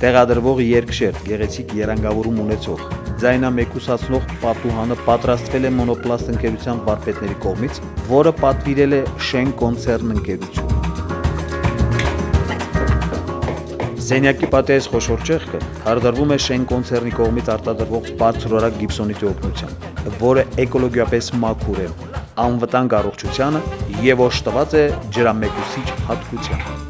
Տեղադրվող երկշերտ գեղեցիկ երանգավորում ունեցող ձայնամեկուսացնող պատուհանը պատրաստվել է Մոնոպլաստ ընկերության վարպետների կողմից, որը պատվիրել է Շեն կոնցեռն ընկերություն։ Սենյակի պատեհ խոշոր ճեղքը հարդարվում է Շեն կոնցեռնի կողմից արտադրվող բարձրորակ գիպսոնիտի օգնությամբ, որը էկոլոգիապես մաքուր է, անվտանգ առողջությանը եւ օժտված է ջրամեկուսիչ հատկությամբ։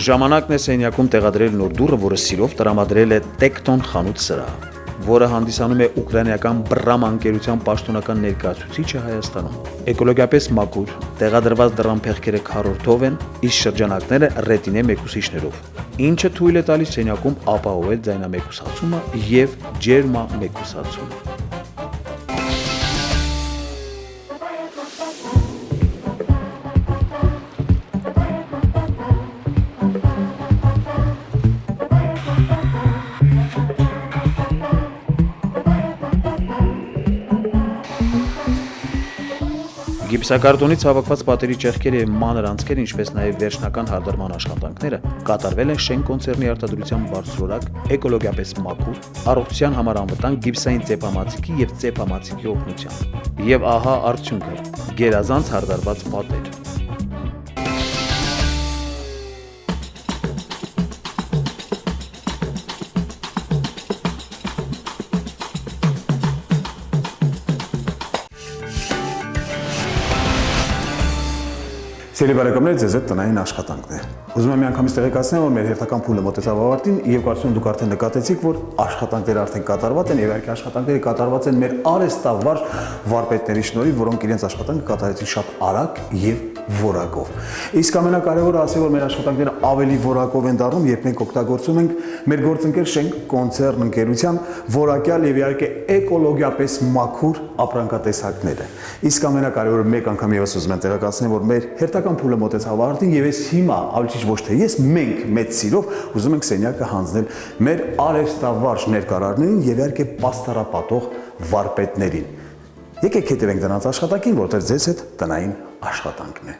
Ժամանակն է սենյակում տեղադրել նոր դուռը, որը սիրով տրամադրել է Տեկտոն խանութ սրահը, որը հանդիսանում է ուկրաինական Բրամ ընկերության պաշտոնական ներկայացուցիչը Հայաստանում։ Էկոլոգիապես մաքուր, տեղադրված դռանփեղկերը քառորդով են, իսկ շրջանակները ռետինե մեկուսիչներով, ինչը թույլ է տալիս սենյակում ապահովել ձայնամեկուսացումը եւ ջերմամեկուսացումը։ Գիպսակարտոնից հավաքված պատերի ճեղքերը եւ մանր անցքերը, ինչպես նաեւ վերջնական հարդարման աշխատանքները կատարվել են Շեն կոնցեռնի արտադրության բարձրորակ, էկոլոգիապես մաքուր, առողջության համար անվտանգ գիպսային ծեփամածիկի եւ ծեփամածիկի օգնությամբ։ Եվ ահա արդյունքը՝ գերազանց հարդարված պատեր։ Սիրելի բարեկամներ, ձեզ հետ տնային աշխատանքն է։ Ուզում եմ միանգամից տեղեկացնել, որ մեր հերթական փուլը մոտեցավ ավարտին եւ կարծում եմ դուք արդեն նկատեցիք, որ աշխատանքները արդեն կատարված են եւ իհարկե աշխատանքները կատարված են մեր արհեստավար վարպետների շնորհիվ, որոնք իրենց աշխատանքը կատարեցին շատ արագ եւ որակով։ Իսկ ամենակարևորը ասել, որ մեր աշխատանքները ավելի որակով են դառնում, երբ մենք օգտագործում ենք մեր գործընկեր Շեն կոնցեռն ընկերության որակյալ եւ իհարկե էկոլոգիապես մաքուր ապրանքատեսակները։ Իսկ ամենակարևորը մեկ անգամ եւս ուզում եմ տեղեկացնել, որ մեր հերթական փուլը մոտեցավ ավարտին եւ ես հիմա, ավելի ճիշտ ոչ թե ես, մենք մեծ սիրով ուզում ենք սենյակը հանձնել մեր արհեստավարժ ներկարարներին եւ իհարկե պաստառապատող վարպետներին։ Եկեք հետևենք դրանց աշխատանքին, որտեղ ձեզ հետ տնային աշխատանքն է։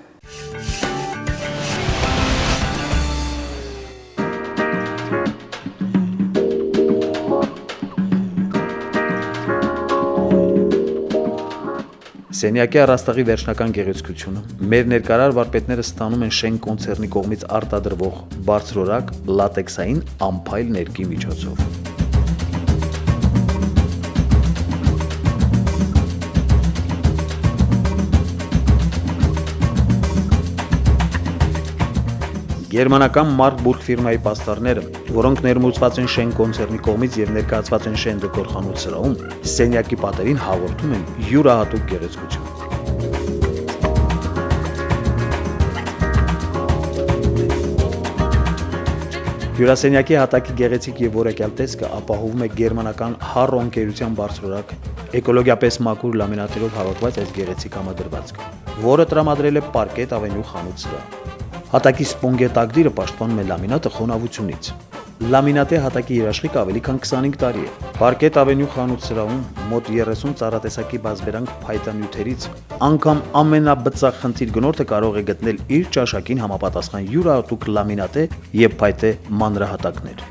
Սենյակի առաստաղի վերջնական գեղեցկությունը մեր ներկարար վարպետները ստանում են Շեն կոնցեռնի կողմից արտադրվող բարձրորակ լատեքսային ամփայլ ներկի միջոցով։ Գերմանական Մարկ Բուրգ ֆիրմայի պաստառները, որոնք ներմուծված են Շեն կոնցեռնի կողմից եւ ներկայացված են Շեն դեկոր խանութ սրահում, սենյակի պատերին հաղորդում են յուրահատուկ գեղեցկություն։ Հյուրասենյակի հատակի գեղեցիկ եւ որակյալ տեսքը ապահովում է գերմանական Հարո ընկերության բարձրորակ, էկոլոգիապես մաքուր լամինատերով հավաքված այս գեղեցիկ համադրվածքը, որը տրամադրել է Պարկետ ավենյու խանութ սրահ։ Հատակի սպոնգե տակդիրը պաշտպանում է լամինատը խոնավությունից։ Լամինատե հատակի երաշխիքը ավելի քան 25 տարի է։ Պարկետ ավենյու խանութ սրահում մոտ 30 ծառատեսակի բազմերանգ փայտանյութերից անգամ ամենաբծախ խնդիր գնորդը կարող է գտնել իր ճաշակին համապատասխան յուրահատուկ լամինատե եւ փայտե մանրահատակներ։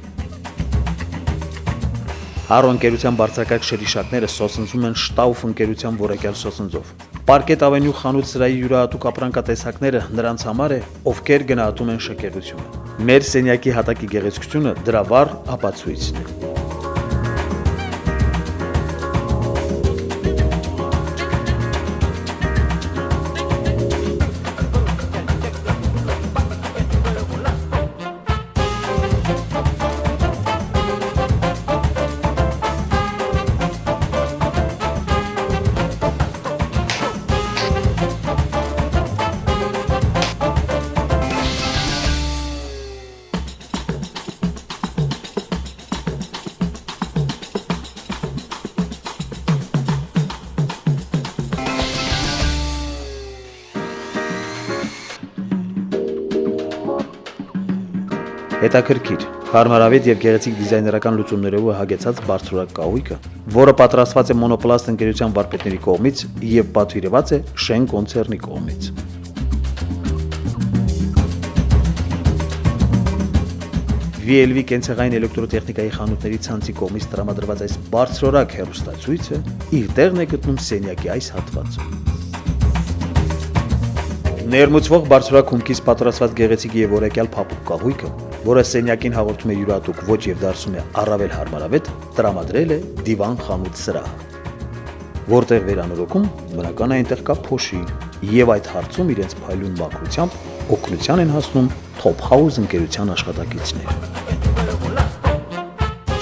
Հարո ընկերության բարձրակարգ շրիշակները սոսնձում են Շտաուֆ ընկերության որակյալ սոսնձով։ Պարկետ ավենյու խանութ սրահի յուրահատուկ ապրանքատեսակները նրանց համար է, ովքեր գնահատում են շքեղությունը։ Մեր սենյակի հատակի գեղեցկությունը դրա վառ ապացույցն է։ Հետաքրքիր, հարմարավետ եւ գեղեցիկ դիզայներական լուծումներով հագեցած բարձրորակ կահույքը, որը պատրաստված է Monoplast ընկերության վարպետների կողմից եւ պատվիրված է Շեն կոնցեռնի կողմից։ VLV կենցեղային էլեկտրոտեխնիկայի խանութների ցանցի կողմից տրամադրված այս բարձրորակ հեռուստացույցը իր տեղն է գտնում սենյակի այս հատվածում։ Ներմուծվող բարձրորակ հումքից պատրաստված գեղեցիկ եւ որակյալ փափուկ կահույքը, որը սենյակին հաղորդում է յուրատուկ ոճ եւ դարձում է առավել հարմարավետ, տրամադրել է Դիվան խանութ սրահը, որտեղ վերանորոգում բնական է այնտեղ կա փոշի եւ այդ հարցում իրենց փայլուն մաքրությամբ օգնության են հասնում Top House ընկերության աշխատակիցները։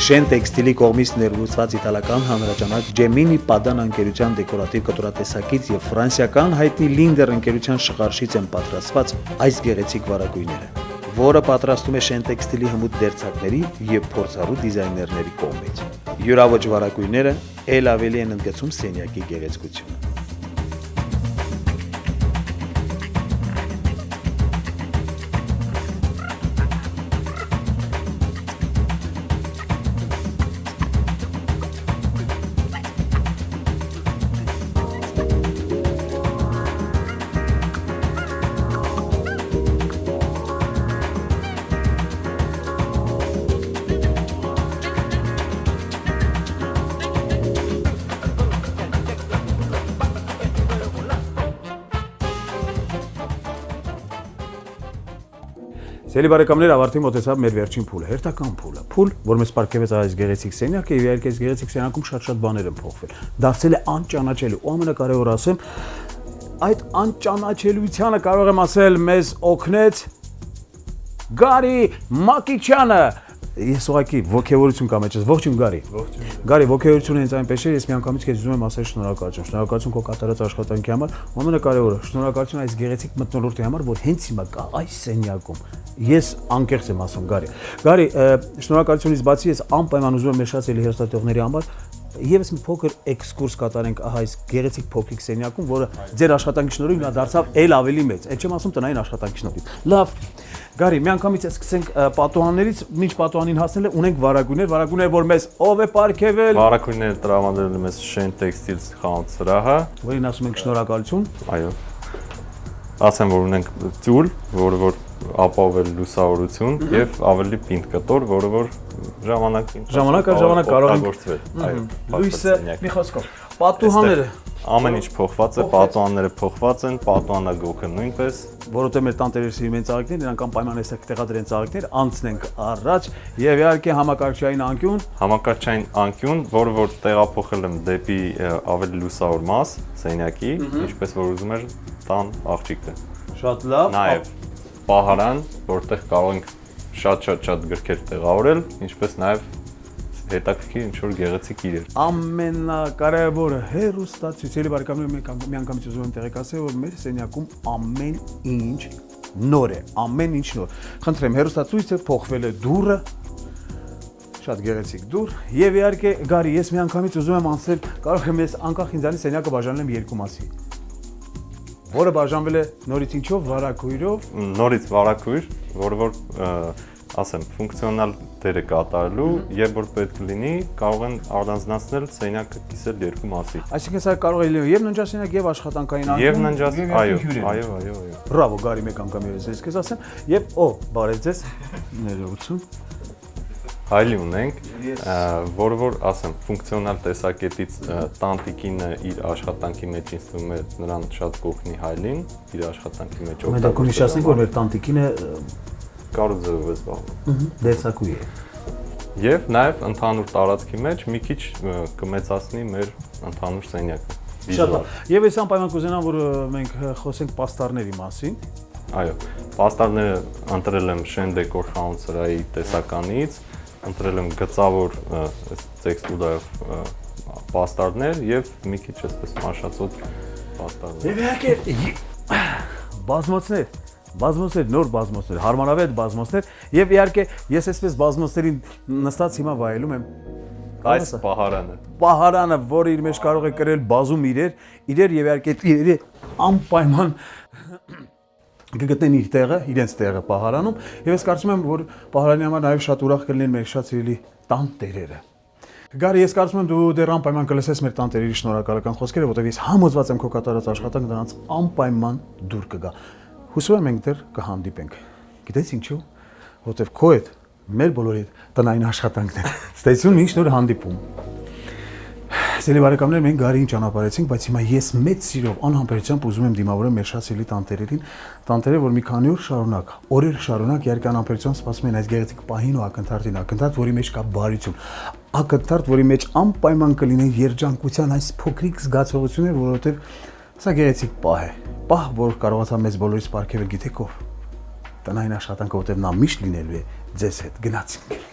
Շեն տեքստիլի կողմից ներմուծված իտալական հանրաճանաչ Gemini Padana ընկերության դեկորատիվ կտորատեսակից եւ ֆրանսիական հայտնի Linder ընկերության շղարշից են պատրաստված այս գեղեցիկ վարագույրները, որը պատրաստում է Շեն տեքստիլի հմուտ դերձակների եւ փորձառու դիզայներների կողմից։ Յուրաոճ վարագույրները ել ավելի են ընդգծում սենյակի գեղեցկությունը։ Սիրելի բարեկամներ, ավարտի մոտեցավ մեր վերջին փուլը, հերթական փուլը։ Փուլ, որ մեզ պարգևեց այս գեղեցիկ սենյակը եւ իհարկե այս գեղեցիկ սենյակում շատ բաներ են փոխվել։ Դարձել է անճանաչելի։ Ու ամենակարևորը ասեմ, այդ անճանաչելիությանը կարող եմ ասել մեզ օգնեց Գարի Մակիչյանը։ Ես ուղղակի ողջավորություն կամ էջս ողջույն Գարի։ Ողջույն։ Գարի, ողջավորությունը ինձ այնպես է, ես միանգամից քեզ ուզում եմ ասել շնորհակալություն։ Շնորհակալություն քո կատարած աշխատանքի համար, ամենակարևորը, շնորհակալություն այս գեղեցիկ մթնոլորտի համար, որ հենց հիմա կա այս սենյակում։ Ես անկեղծ եմ ասում Գարի։ Գարի, շնորհակալությունից բացի ես անպայման ուզում եմ մեր շատ ելի հերթատողների համար եւս մի փոքր էքսկուրս կատարենք ահա այս գեղեցիկ փոքրիկ սենյակում, որը ձեր աշխատանքի շնորհիվ նա դարձավ ել ավելի մեծ։ Այդ չեմ ասում տնային աշխատանքի շնորհիվ։ Լավ։ Գարի, միանգամից սկսենք պատուհաններից, մինչ պատուհանին հասնել ունենք վարագույրներ, որ մեզ ով է պարգևել։ Վարագույրները տրամադրել է մեզ Շեն տեքստիլ խանութ սրահը, որին ասում ենք շնորհակալություն։ Այո։ Ասեմ, որ ունենք ծուլ, որը որ ապահովել լուսավորություն եւ ավելի պինդ կտոր, որը որ ժամանակ կարող ենք օգտագործվել։ Այո։ Լույսը մի խոսքով։ Պատուհանները ամեն ինչ փոխված է, պատուհանները փոխված են, պատուհանագոգը նույնպես, որովհետեւ մեր տանտերերը սիրում են ծաղիկներ, նրանք անպայման էստեղ տեղադրեն ծաղիկներ, անցնենք առաջ եւ իհարկե համակարգչային անկյուն, որը որ տեղափոխել եմ դեպի ավելի լուսավոր մաս սենյակի, ինչպես որ ուզում էր տան աղջիկը։ Շատ լավ։ Նաեւ պահարան, որտեղ կարող ենք շատ գրքեր տեղավորել, ինչպես նաեւ հետաքրքիր ինչ-որ գեղեցիկ իրեր։ Ամենակարևորը հեռուստացույցերի բարեկամներ միանգամից ուզում եմ տեղեկացնել, որ մեր սենյակում ամեն ինչ նոր է, ամեն ինչ նոր։ Խնդրեմ, հեռուստացույցը փոխվել է դուռը, շատ գեղեցիկ դուռ, եւ իհարկե Գարի, ես միանգամից ուզում եմ անցնել, կարող եմ ես անկախ ինձանից սենյակը բաժանել երկու մասի։ Որը բաժանվել է նորից ինչով, վարագույրով։ Նորից վարագույր, որը որ ասեմ, ֆունկցիոնալ դերը կատարելու, երբ որ պետք լինի, կարող են առանձնացնել սենյակը կիսել երկու մասի։ Այսինքն սա կարող է լինել եւ ննջասենյակ եւ աշխատանքային անկյուն։ Եվ ննջասենյակ, այո։ Բրավո, Գարի, մեկ անգամ ես քեզ ասեմ, եւ բարև ձեզ, ներողություն։ Հայլի ունենք, որը որ ասեմ, ֆունկցիոնալ տեսակետից տանտիկինը իր աշխատանքի մեջ ինձ թվում է նրան շատ կօգնի հայլին, իր աշխատանքի մեջ օգտագործել։ Մենք նշեցինք, որ մեր տանտիկինը կարծրով է զբաղվում։ Դերձակուի է։ Եվ նաև ընդհանուր տարածքի մեջ մի քիչ կմեծացնի մեր ընդհանուր սենյակը։ Շատ լավ։ Եվ ես անպայման կուզենամ, որ մենք խոսենք պաստառների մասին։ Այո, պաստառները ընտրել եմ Շեն դեկոր խանութ սրահի տեսականից, ընտրել եմ գծավոր տեքստուրայով պաստառներ եւ մի քիչ այսպես մաշածոտ պաստառներ։ Եվ իհարկե բազմոցներ, նոր բազմոցներ, հարմարավետ բազմոցներ եւ իհարկե ես այսպես բազմոցներին նստած հիմա վայելում եմ այս պահարանը, որը իր մեջ կարող է կրել բազում իրեր եւ իհարկե իրերի անպայման կգտնեն իր տեղը, իրենց տեղը պահարանում, եւ ես կարծում եմ, որ պահարանի համար նաեւ շատ ուրախ կլինեն մեր շատ սիրելի տանտերերը։ Գարի, ես կարծում եմ դու դեռ անպայման կլսես մեր տանտերերի շնորհակալական խոսքերը, որովհետեւ ես համոզված եմ քո կատարած աշխատանքը նրանց անպայման դուր կգա։ Հուսով եմ մենք դեռ կհանդիպենք։ Գիտես ինչու՞։ Որովհետեւ քո հետ մեր բոլորի հետ տնային աշխատանքն է։ Ստեցություն միշտ նոր հանդիպում։ Սիրելի բարեկամներ, մենք Գարիին ճանապարհեցինք, բայց հիմա ես մեծ սիրով անհամբերությամբ ուզում եմ դիմավորել մեր շատ սիրելի տանտերերին, տանտերեր, որ մի քանի օր շարունակ, օրեր շարունակ իհարկե անհամբերությամբ սպասում են այս գեղեցիկ պահին ու ակնթարթին, ակնթարթ, որի մեջ կա բարություն, ակնթարթ, որի մեջ անպայման կլինեն երջանկության այս փոքրիկ զգացողություններ, որովհետև սա գեղեցիկ պահ է, պահ, որ կարողացա մեզ բոլորիս պարգևել, գիտեք ով, տնային աշխատանքը, որովհետև նա միշտ լինելու է ձեզ հետ, գնացինք։